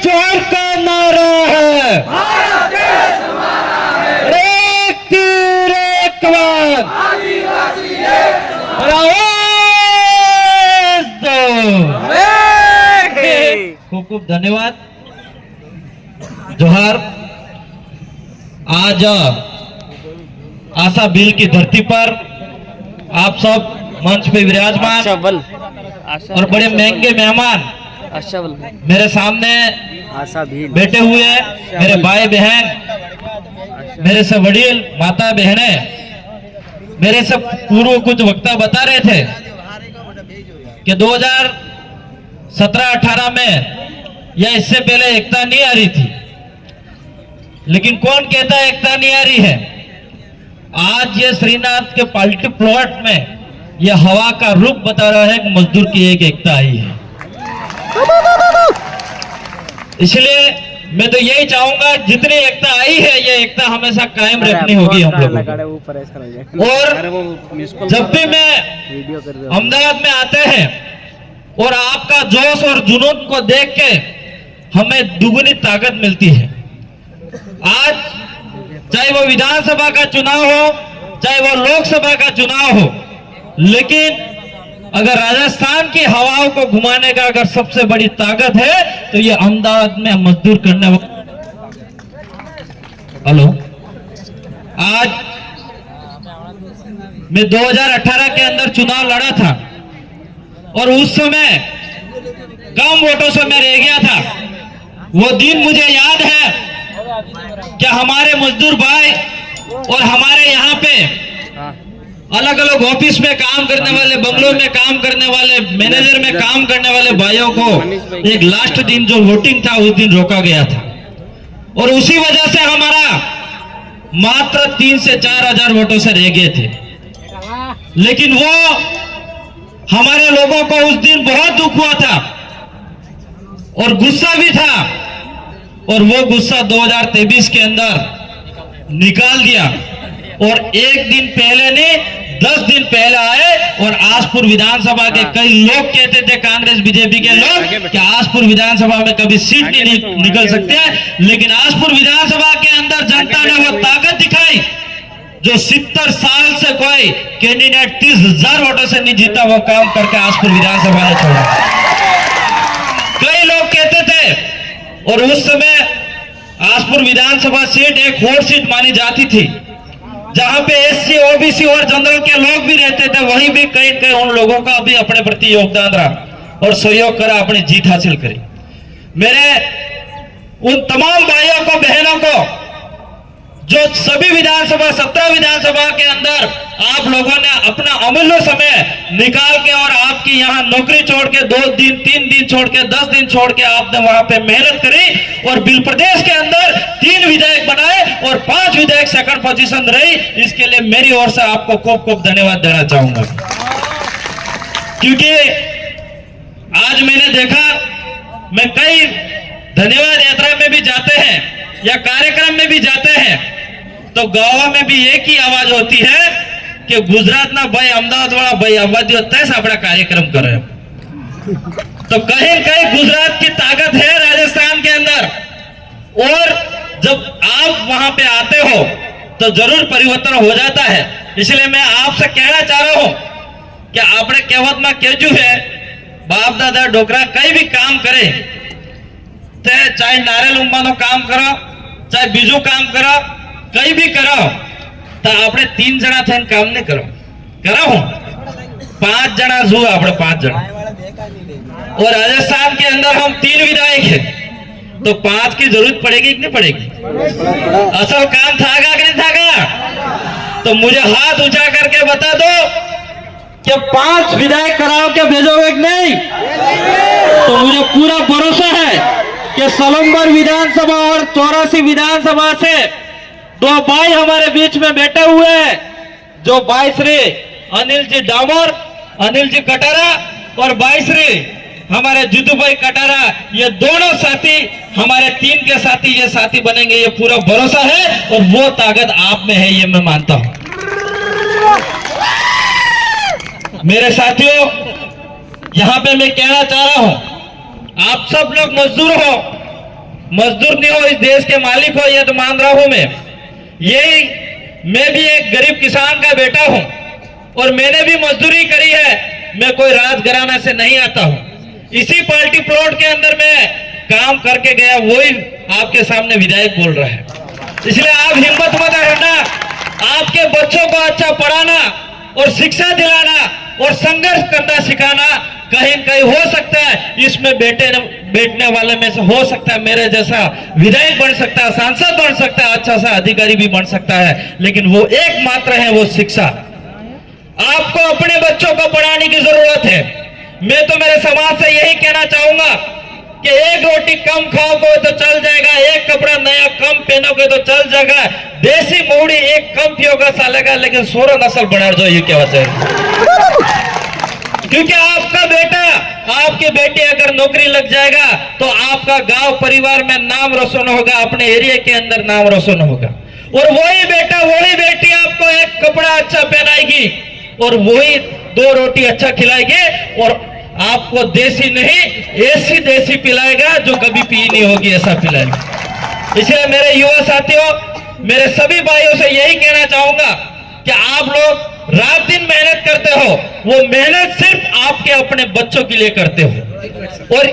जोहर का नारा है, एक तीर एक बार, आवाज दो। खूब खूब धन्यवाद। जोहर। आज आशा भील की धरती पर आप सब मंच पे विराजमान और बड़े महंगे मेहमान मेरे सामने बैठे हुए हैं। मेरे भाई बहन, मेरे से वडील, माता बहने, मेरे से पूर्व कुछ वक्ता बता रहे थे कि 2017-18 में या इससे पहले एकता नहीं आ रही थी, लेकिन कौन कहता है एकता नहीं आ रही है? आज ये श्रीनाथ के पार्टी प्लॉट में ये हवा का रुख बता रहा है कि मजदूर की एक एकता आई है। इसलिए मैं तो यही चाहूंगा, जितनी एकता आई है ये एकता हमेशा कायम रखनी होगी हम लोगों को। और जब भी मैं अहमदाबाद में आते हैं और आपका जोश और जुनून को देख के हमें दुगनी ताकत मिलती है। आज चाहे वो विधानसभा का चुनाव हो, चाहे वो लोकसभा का चुनाव हो, लेकिन अगर राजस्थान की हवाओं को घुमाने का अगर सबसे बड़ी ताकत है तो ये अहमदाबाद में मजदूर करने वाले। हेलो, आज मैं 2018 के अंदर चुनाव लड़ा था और उस समय कम वोटों से मैं रह गया था। वो दिन मुझे याद है कि हमारे मजदूर भाई और हमारे यहाँ पे अलग अलग ऑफिस में काम करने वाले, बंगलों में काम करने वाले, मैनेजर में काम करने वाले भाइयों को एक लास्ट दिन जो वोटिंग था उस दिन रोका गया था और उसी वजह से हमारा मात्र 3 से 4 हजार वोटों से रह गए थे। लेकिन वो हमारे लोगों को उस दिन बहुत दुख हुआ था और गुस्सा भी था, और वो गुस्सा 2023 के अंदर निकाल दिया और एक दिन पहले नहीं 10 दिन पहले आए और आसपुर विधानसभा के कई लोग कहते थे, कांग्रेस बीजेपी के लोग, कि आसपुर विधानसभा में कभी सीट नहीं निकल सकते हैं, लेकिन आसपुर विधानसभा के अंदर जनता ने वो ताकत दिखाई जो 70 साल से कोई कैंडिडेट 30,000 वोटों से नहीं जीता, वो काम करके आसपुर विधानसभा ने छोड़ा। कई लोग कहते थे, और उस समय आसपुर विधानसभा सीट एक होड़ सीट मानी जाती थी, जहां पे एससी, ओबीसी और जनरल के लोग भी रहते थे। वहीं भी कई उन लोगों का भी अपने प्रति योगदान रहा और सहयोग करा, अपनी जीत हासिल करी। मेरे उन तमाम भाइयों को, बहनों को, जो सभी विधानसभा 17 विधानसभा के अंदर आप लोगों ने अपना अमूल्य समय निकाल के और आपकी यहाँ नौकरी छोड़ के 2 दिन 3 दिन छोड़ के 10 दिन छोड़ के आपने वहां पे मेहनत करी और बिल प्रदेश के अंदर 3 विधायक बनाए और 5 विधायक सेकंड पोजीशन रही। इसके लिए मेरी ओर से आपको खूब खूब धन्यवाद देना चाहूंगा, क्योंकि आज मैंने देखा, मैं कई धन्यवाद यात्रा में भी जाते हैं या कार्यक्रम में भी जाते हैं तो गाँव में भी एक ही आवाज होती है कि गुजरात ना भाई अहमदाबाद वाला भाई आबादी होता है, अपना कार्यक्रम कर रहे हैं। तो कहीं कहीं गुजरात की ताकत है राजस्थान के अंदर, और जब आप वहां पे आते हो तो जरूर परिवर्तन हो जाता है। इसलिए मैं आपसे कहना चाह रहा हूं कि आपने कहवत में कहजू है, बाप दादा डोकरा कई भी काम करे, चाहे नारियल उम्मा काम करो, चाहे बीजू काम करो, कई भी करो, तो आपने 3 जना थे काम नहीं करो, करो हूं 5 जना जू, आपने 5 जना, और राजस्थान के अंदर हम 3 विधायक हैं, तो 5 की जरूरत पड़ेगी कि नहीं पड़ेगी? असल काम थागा कि नहीं थागा? तो मुझे हाथ ऊंचा करके बता दो कि 5 विधायक कराओ के भेजोगे कि नहीं? तो मुझे पूरा भरोसा है कि सलंबर विधानसभा और 84 विधानसभा से 2 भाई हमारे बीच में बैठे हुए हैं, जो भाई श्री अनिल जी डामोर, अनिल जी कटारा और भाई श्री हमारे जीतू भाई कटारा, ये दोनों साथी हमारे टीम के साथी, ये साथी बनेंगे, ये पूरा भरोसा है और वो ताकत आप में है, ये मैं मानता हूं। मेरे साथियों, यहां पे मैं कहना चाह रहा हूं, आप सब लोग मजदूर हो मजदूर नहीं हो, इस देश के मालिक हो, ये तो मान रहा हूं मैं भी एक गरीब किसान का बेटा हूं और मैंने भी मजदूरी करी है। मैं कोई राजघराना से नहीं आता हूं, इसी पार्टी प्लॉट के अंदर मैं काम करके गया, वही आपके सामने विधायक बोल रहा है। इसलिए आप हिम्मत मत हारना, आपके बच्चों को अच्छा पढ़ाना और शिक्षा दिलाना और संघर्ष करना सिखाना कहीं कहीं हो सकता है, इसमें बैठने वाले में से हो सकता है मेरे जैसा विधायक बन सकता है, सांसद बन सकता है, अच्छा सा अधिकारी भी बन सकता है, लेकिन वो एकमात्र है वो शिक्षा। आपको अपने बच्चों को पढ़ाने की जरूरत है। मैं तो मेरे समाज से यही कहना चाहूंगा कि एक रोटी कम खाओगे तो चल जाएगा, एक कपड़ा नया कम पहनोगे तो चल जाएगा, देसी मोड़ी एक कम पियोगा सालेगा, लेकिन 16 नस्ल बना दो, ये क्या बात है। क्योंकि आपका बेटा आपकी बेटी अगर नौकरी लग जाएगा तो आपका गांव परिवार में नाम रोशन होगा, अपने एरिया के अंदर नाम रोशन होगा, और वही बेटा वही बेटी आपको एक कपड़ा अच्छा पहनाएगी और वही 2 रोटी अच्छा खिलाएगी और आपको देसी नहीं ऐसी देसी पिलाएगा जो कभी पी नहीं होगी, ऐसा पिलाएगा। इसलिए मेरे युवा साथियों, मेरे सभी भाइयों से यही कहना चाहूंगा कि आप लोग रात दिन मेहनत करते हो, वो मेहनत सिर्फ आपके अपने बच्चों के लिए करते हो। और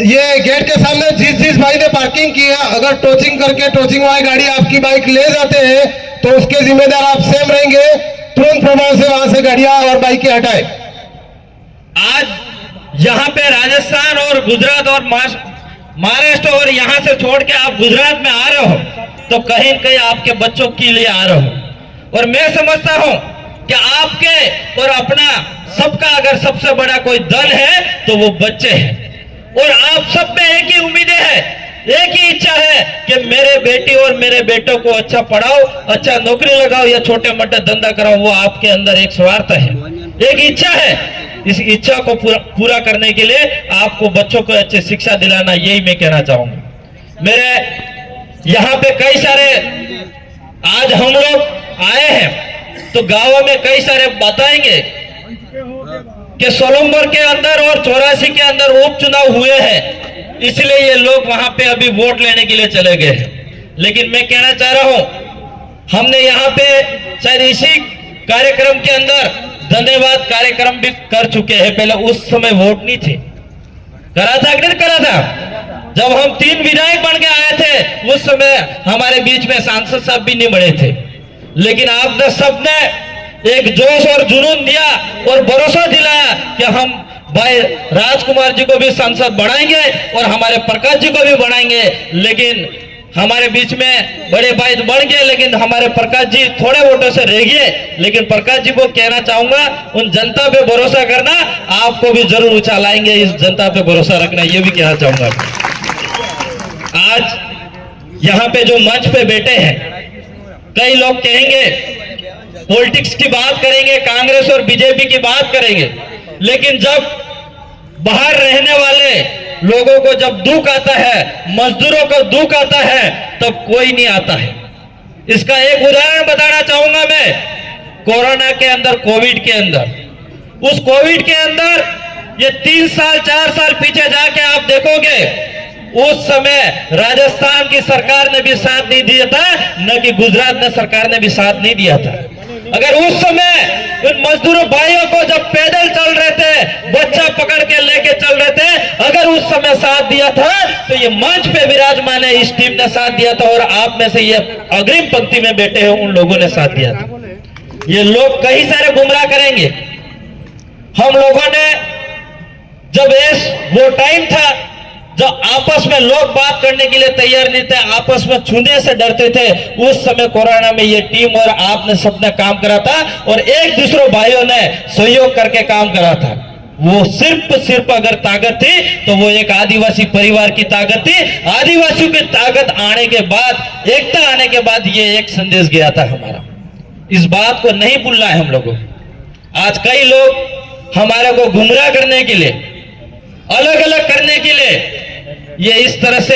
ये गेट के सामने जिस भाई ने पार्किंग की है, अगर टोचिंग करके टोचिंग वाली गाड़ी आपकी बाइक ले जाते हैं तो उसके जिम्मेदार आप सेम रहेंगे। तुरंत प्रभाव से वहां से गाड़ियां और बाइकें हटाए। आज यहाँ पे राजस्थान और गुजरात और महाराष्ट्र और यहाँ से छोड़ के आप गुजरात में आ रहे हो तो कहीं कहीं आपके बच्चों के लिए आ रहे हो, और मैं समझता हूं कि आपके और अपना सबका अगर सबसे बड़ा कोई दल है तो वो बच्चे हैं। और आप सब में एक ही उम्मीदें हैं, एक ही इच्छा है कि मेरे बेटी और मेरे बेटों को अच्छा पढ़ाओ, अच्छा नौकरी लगाओ या छोटे मोटे धंधा कराओ। वो आपके अंदर एक स्वार्थ है, एक इच्छा है। इस इच्छा को पूरा करने के लिए आपको बच्चों को अच्छी शिक्षा दिलाना, यही मैं कहना चाहूंगा। मेरे यहाँ पे कई सारे आज हम लोग आए हैं तो गांवों में कई सारे बताएंगे कि सोलंबर के अंदर और 84 के अंदर उपचुनाव हुए हैं, इसलिए ये लोग वहां पे अभी वोट लेने के लिए चले गए हैं। लेकिन मैं कहना चाह रहा हूं, हमने यहाँ पे शायद इसी कार्यक्रम के अंदर धन्यवाद कार्यक्रम भी कर चुके हैं। पहले उस समय वोट नहीं थे, करा था कि नहीं करा था? जब हम 3 विधायक बन के आए थे उस समय हमारे बीच में सांसद साहब भी नहीं बने थे, लेकिन आपने सबने एक जोश और जुनून दिया और भरोसा दिलाया कि हम भाई राजकुमार जी को भी सांसद बनाएंगे और हमारे प्रकाश जी को भी बनाएंगे। लेकिन हमारे बीच में बड़े भाई तो बढ़ गए, लेकिन हमारे प्रकाश जी थोड़े वोटों से रह गए। लेकिन प्रकाश जी को कहना चाहूंगा, उन जनता पे भरोसा करना, आपको भी जरूर ऊंचा लाएंगे, इस जनता पे भरोसा रखना, ये भी कहना चाहूंगा। आज यहाँ पे जो मंच पे बैठे हैं, कई लोग कहेंगे पॉलिटिक्स की बात करेंगे, कांग्रेस और बीजेपी की बात करेंगे, लेकिन जब बाहर रहने वाले लोगों को जब दुख आता है, मजदूरों को दुख आता है, तब कोई नहीं आता है। इसका एक उदाहरण बताना चाहूंगा मैं। कोरोना के अंदर, कोविड के अंदर, उस कोविड के अंदर ये 3 साल 4 साल पीछे जाके आप देखोगे, उस समय राजस्थान की सरकार ने भी साथ नहीं दिया था, न कि गुजरात ने सरकार ने भी साथ नहीं दिया था। अगर उस समय उन मजदूरों भाइयों को जब पैदल चल रहे थे, बच्चा पकड़ के लेके चल रहे थे, अगर उस समय साथ दिया था तो ये मंच पे विराजमान है, इस टीम ने साथ दिया था, और आप में से ये अग्रिम पंक्ति में बैठे हैं उन लोगों ने साथ दिया था। ये लोग कई सारे गुमराह करेंगे। हम लोगों ने जब वो टाइम था जब आपस में लोग बात करने के लिए तैयार नहीं थे, आपस में छूने से डरते थे, उस समय कोरोना में ये टीम और आपने सबने काम करा था और एक दूसरे भाइयों ने सहयोग करके काम करा था। वो सिर्फ अगर ताकत थी तो वो एक आदिवासी परिवार की ताकत थी। आदिवासियों की ताकत आने के बाद, एकता आने के बाद ये एक संदेश गया था हमारा। इस बात को नहीं भूलना है हम लोगों को। आज कई लोग हमारे को गुमराह करने के लिए, अलग अलग करने के लिए ये इस तरह से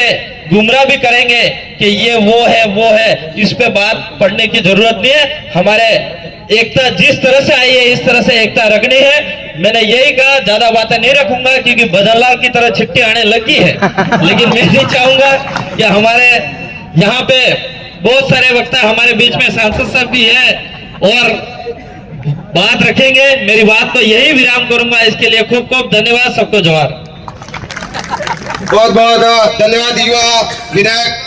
गुमराह भी करेंगे कि ये वो है, इस पे बात पढ़ने की जरूरत नहीं है। हमारे एकता जिस तरह से आई है इस तरह से एकता रखनी है। मैंने यही कहा, ज्यादा बातें नहीं रखूंगा क्योंकि बदलाव की तरह छिट्टी आने लगी है। लेकिन मैं नहीं चाहूंगा कि हमारे यहाँ पे बहुत सारे वक्ता हमारे बीच में सांसद साहब भी है और बात रखेंगे। मेरी बात को यही विराम करूंगा। इसके लिए खूब खूब धन्यवाद, सबको जोहार। बहुत बहुत धन्यवाद युवा विधायक।